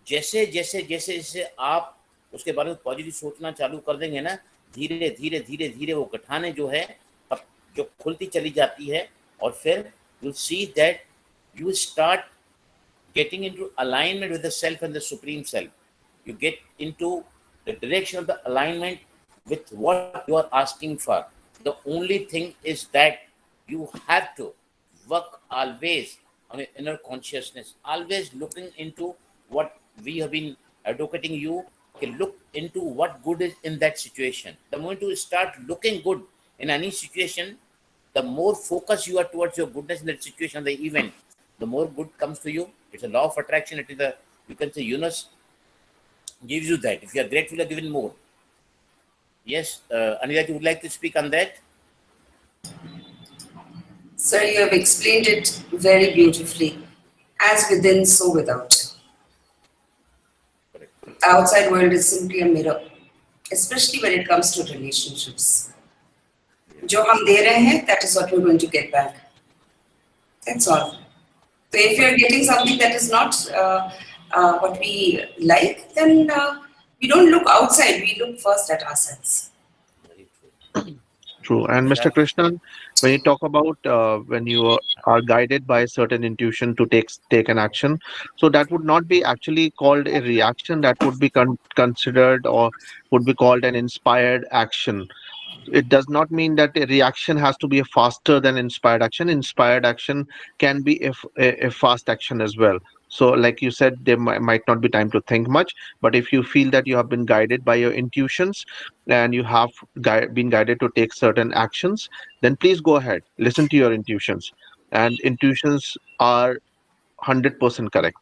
जैसे जैसे जैसे जैसे आप उसके बारे में पॉजिटिव सोचना चालू कर देंगे ना, धीरे धीरे धीरे धीरे वो गठाने जो है जो खुलती चली जाती है. और फिर you'll see that you will start getting into alignment with the self and the supreme self. You get into the direction of the alignment with what you are asking for. The only thing is that you have to work always on your inner consciousness, always looking into what we have been advocating you. Okay, look into what good is in that situation. The moment you start looking good in any situation, the more focus you are towards your goodness in that situation, the event, the more good comes to you. It's a law of attraction. It is a, you can say, universe gives you that. If you are grateful, you are given more. Yes, Anila, you would like to speak on that? Sir, you have explained it very beautifully. As within, so without. The outside world is simply a mirror, especially when it comes to relationships. जो हम दे रहे हैं, that is what we're going to get back. That's all. So if you're getting something that is not what we like, then we don't look outside, we look first at ourselves. Very true. True. And Mr. Krishnan, when you talk about when you are guided by a certain intuition to take an action, so that would not be actually called a reaction. That would be considered or would be called an inspired action. It does not mean that a reaction has to be a faster than inspired action. Inspired action can be a fast action as well. So like you said, there might not be time to think much, but if you feel that you have been guided by your intuitions and you have been guided to take certain actions, then please go ahead, listen to your intuitions, and intuitions are 100% correct.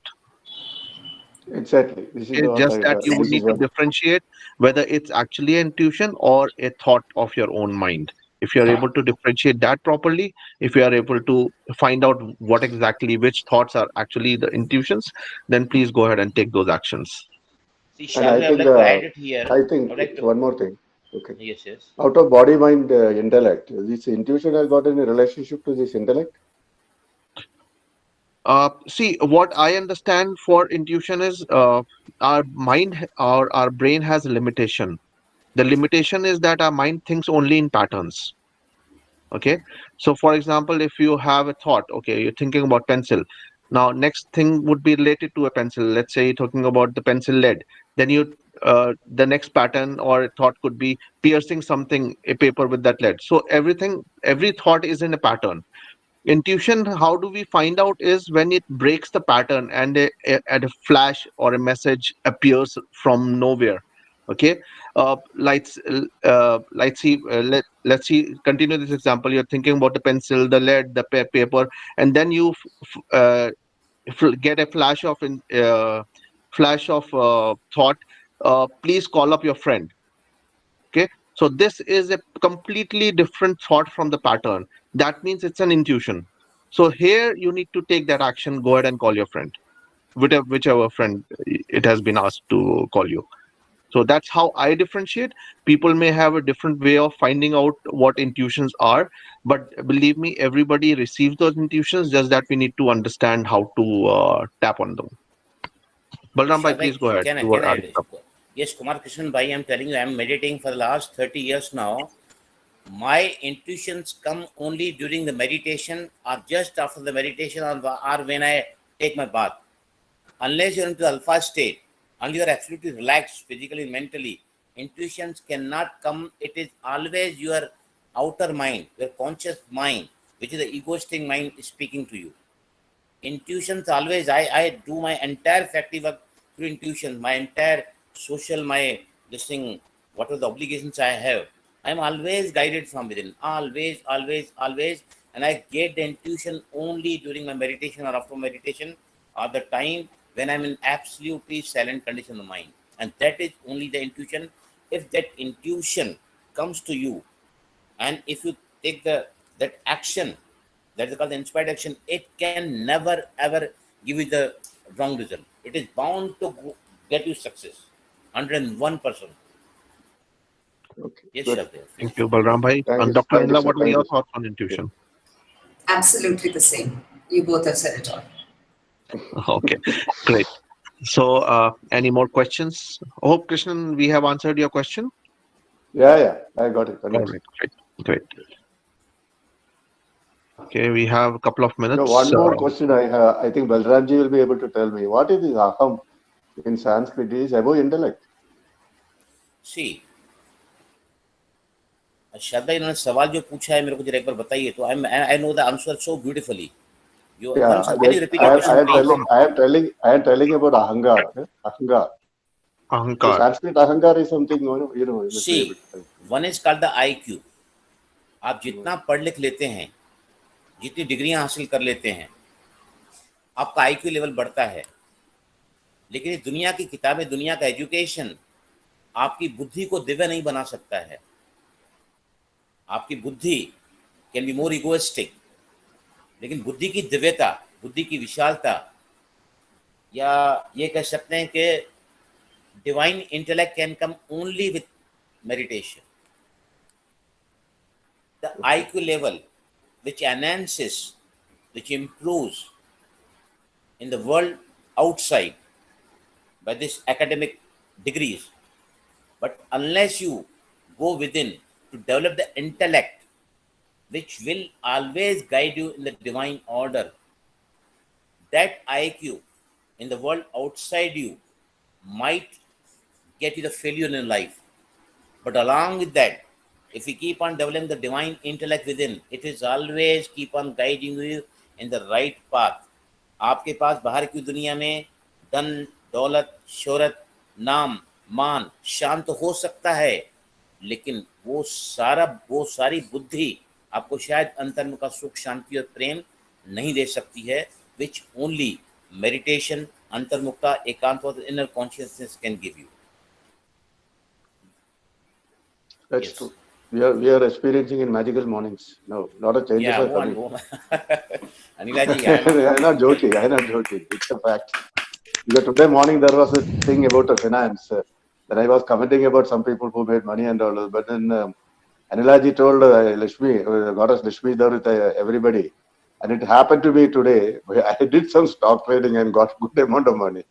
Exactly. This is It's what just that you would this is need to what differentiate whether it's actually an intuition or a thought of your own mind. If you are able to differentiate that properly, if you are able to find out what exactly which thoughts are actually the intuitions, then please go ahead and take those actions. See, and I Shalini, I would think like to add it here. I I think would like to, one more thing. Okay. yes, yes. Out of body, mind, intellect. This intuition has got any relationship to this intellect? See, what I understand for intuition is our mind or our brain has a limitation. The limitation is that our mind thinks only in patterns. Okay, so for example, if you have a thought, okay, you're thinking about pencil. Now next thing would be related to a pencil. Let's say you're talking about the pencil lead. Then you the next pattern or thought could be piercing something, a paper with that lead. So every thought is in a pattern. Intuition, how do we find out, is when it breaks the pattern and a flash or a message appears from nowhere. Okay, let's see, let's see, continue this example. You're thinking about the pencil, the lead, the paper, and then you get a flash of thought. Please call up your friend. Okay, so this is a completely different thought from the pattern. That means it's an intuition. So here you need to take that action. Go ahead and call your friend, whichever friend it has been asked to call you. So that's how I differentiate. People may have a different way of finding out what intuitions are, but believe me, everybody receives those intuitions, just that we need to understand how to tap on them. Balram bhai, Shadai, please go ahead. can I, You can were I, adding something. yes, Kumar Krishnan Bhai, I'm telling you, I'm meditating for the last 30 years now. My intuitions come only during the meditation or just after the meditation, or when I take my bath. Unless you're into the alpha state, unless you're absolutely relaxed physically and mentally, intuitions cannot come. It is always your outer mind, your conscious mind, which is the egoistic mind speaking to you. Intuitions always, I do my entire factory work through intuition, my entire social, my this thing, what are the obligations I have, I'm always guided from within, always. And I get the intuition only during my meditation or after meditation, or the time when I'm in absolutely silent condition of mind, and that is only the intuition. If that intuition comes to you, and if you take that action, that is called the inspired action, it can never ever give you the wrong result. It is bound to get you success, 101%. Okay, Yes, good. Shraddha, Thank please. you, Balram bhai. And Dr. Thank you, Nila, sir. what are Thank your you. thoughts on Yeah. intuition? Absolutely the same. You both have said it all. Okay, great. So, any more questions? Hope, Krishnan, we have answered your question. Yeah, I got it. All 100%. right, great. Okay, we have a couple of No, minutes. one more question I have. I think Balramji will be able to tell me. What is this aham in Sanskrit? It is above intellect. See, श्रद्धा, इन्होंने सवाल जो पूछा है मेरे को जरा एक बार बताइए तो I know the answer so beautifully. You Yeah, once, can you repeat your question, please? I am telling about ahangar. Ahangar. So Ahankar. Sanskrit ahangar is something, you must be able See, to tell. one is called the IQ. आप जितना पढ़ लिख लेते हैं, जितनी डिग्रियां हासिल कर लेते हैं, आपका IQ लेवल बढ़ता है. लेकिन इस दुनिया की किताबें, दुनिया का एजुकेशन आपकी बुद्धि को दिव्य नहीं बना सकता है. आपकी बुद्धि कैन बी मोर इगोइस्टिक, लेकिन बुद्धि की दिव्यता, बुद्धि की विशालता, या ये कह सकते हैं कि divine intellect can come only with meditation. The IQ level which enhances, which improves in the world outside by this academic degrees, but unless you go within to develop the intellect which will always guide you in the divine order, that IQ in the world outside you might get you the failure in life. But along with that, if you keep on developing the divine intellect within, it is always keep on guiding you in the right path. आपके पास बाहर की दुनिया में धन, दौलत, शोहरत, नाम, मान, शान तो हो सकता है, लेकिन वो सारी बुद्धि आपको शायद अंतर्म का सुख, शांति और प्रेम नहीं दे सकती है, which only meditation, अंतर्मुखता, एकांत और inner consciousness can give you. That's Yes. true. We are experiencing in magical mornings. No, a lot of changes Yeah, are वो coming. Anila ji, I am I'm not joking. It's a fact. Because today morning there was a thing about the finance. Then I was commenting about some people who made money and all. But then Anilaji told Lakshmi, goddess Lakshmi there with everybody. And it happened to me today. I did some stock trading and got good amount of money.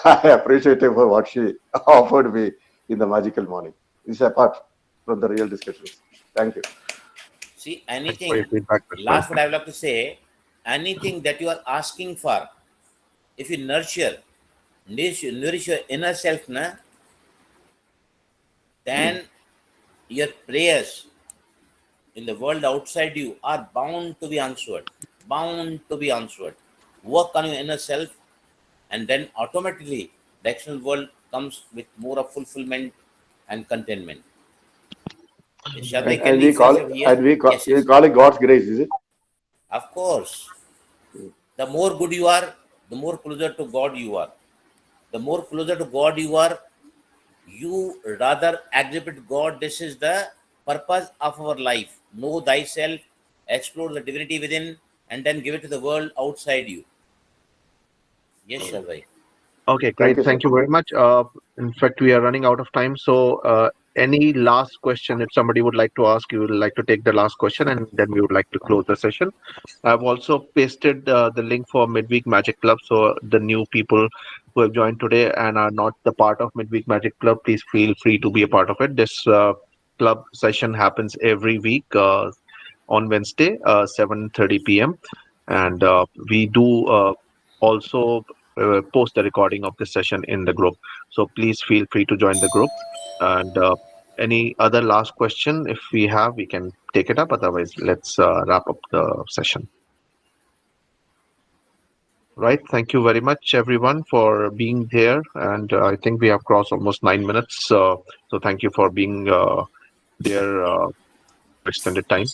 I appreciate her for what she offered me in the magical morning. It's apart from the real discussions. Thank you. see Thanks for your anything. feedback, Krishnan. Last, what I would like to say, anything that you are asking for, if you nourish your inner self, then your prayers in the world outside you are bound to be answered. Bound to be answered. Work on your inner self, and then automatically the external world comes with more of fulfillment, and contentment. Shall And, we and kindly we call finish it, over here? Yes, we yes. call it God's grace, is it? Of course. The more good you are, the more closer to God you are. The more closer to God you are, you rather exhibit God. This is the purpose of our life. Know thyself, explore the divinity within, and then give it to the world outside you. Yes, Shalvai. Okay, Thank great. you, sir. Thank you very much. In fact, we are running out of time. So, any last question, if somebody would like to ask, you would like to take the last question, and then we would like to close the session. I've also pasted the link for Midweek Magic Club. So, the new people who have joined today and are not the part of Midweek Magic Club, please feel free to be a part of it. This club session happens every week on Wednesday, 7:30 p.m. And we do also post the recording of this session in the group. So please feel free to join the group. And any other last question, if we have, we can take it up. Otherwise, let's wrap up the session. Right. Thank you very much, everyone, for being here. And I think we have crossed almost 9 minutes. So thank you for being there extended time.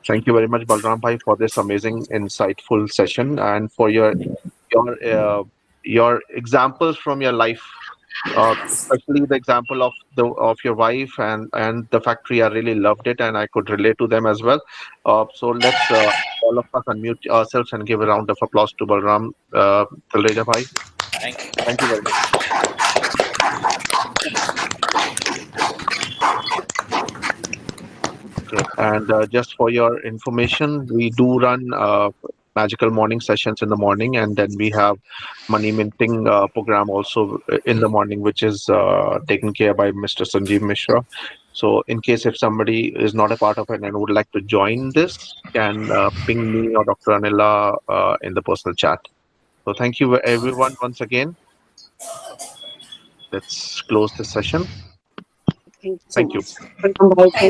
Thank you very much, Balram Bhai, for this amazing, insightful session and for your examples from your life, especially the example of your wife and the factory. I really loved it, and I could relate to them as well. So let's all of us unmute ourselves and give a round of applause to Balram Talreja Bhai. Thank you. Thank you very much. Okay. And just for your information, we do run magical morning sessions in the morning, and then we have money minting program also in the morning, which is taken care by Mr. Sanjeev Mishra. So, in case if somebody is not a part of it and would like to join this, can ping me or Dr. Anila in the personal chat. So, thank you everyone once again. Let's close the session. Thank you so Thank you. much. Welcome, bye. Thank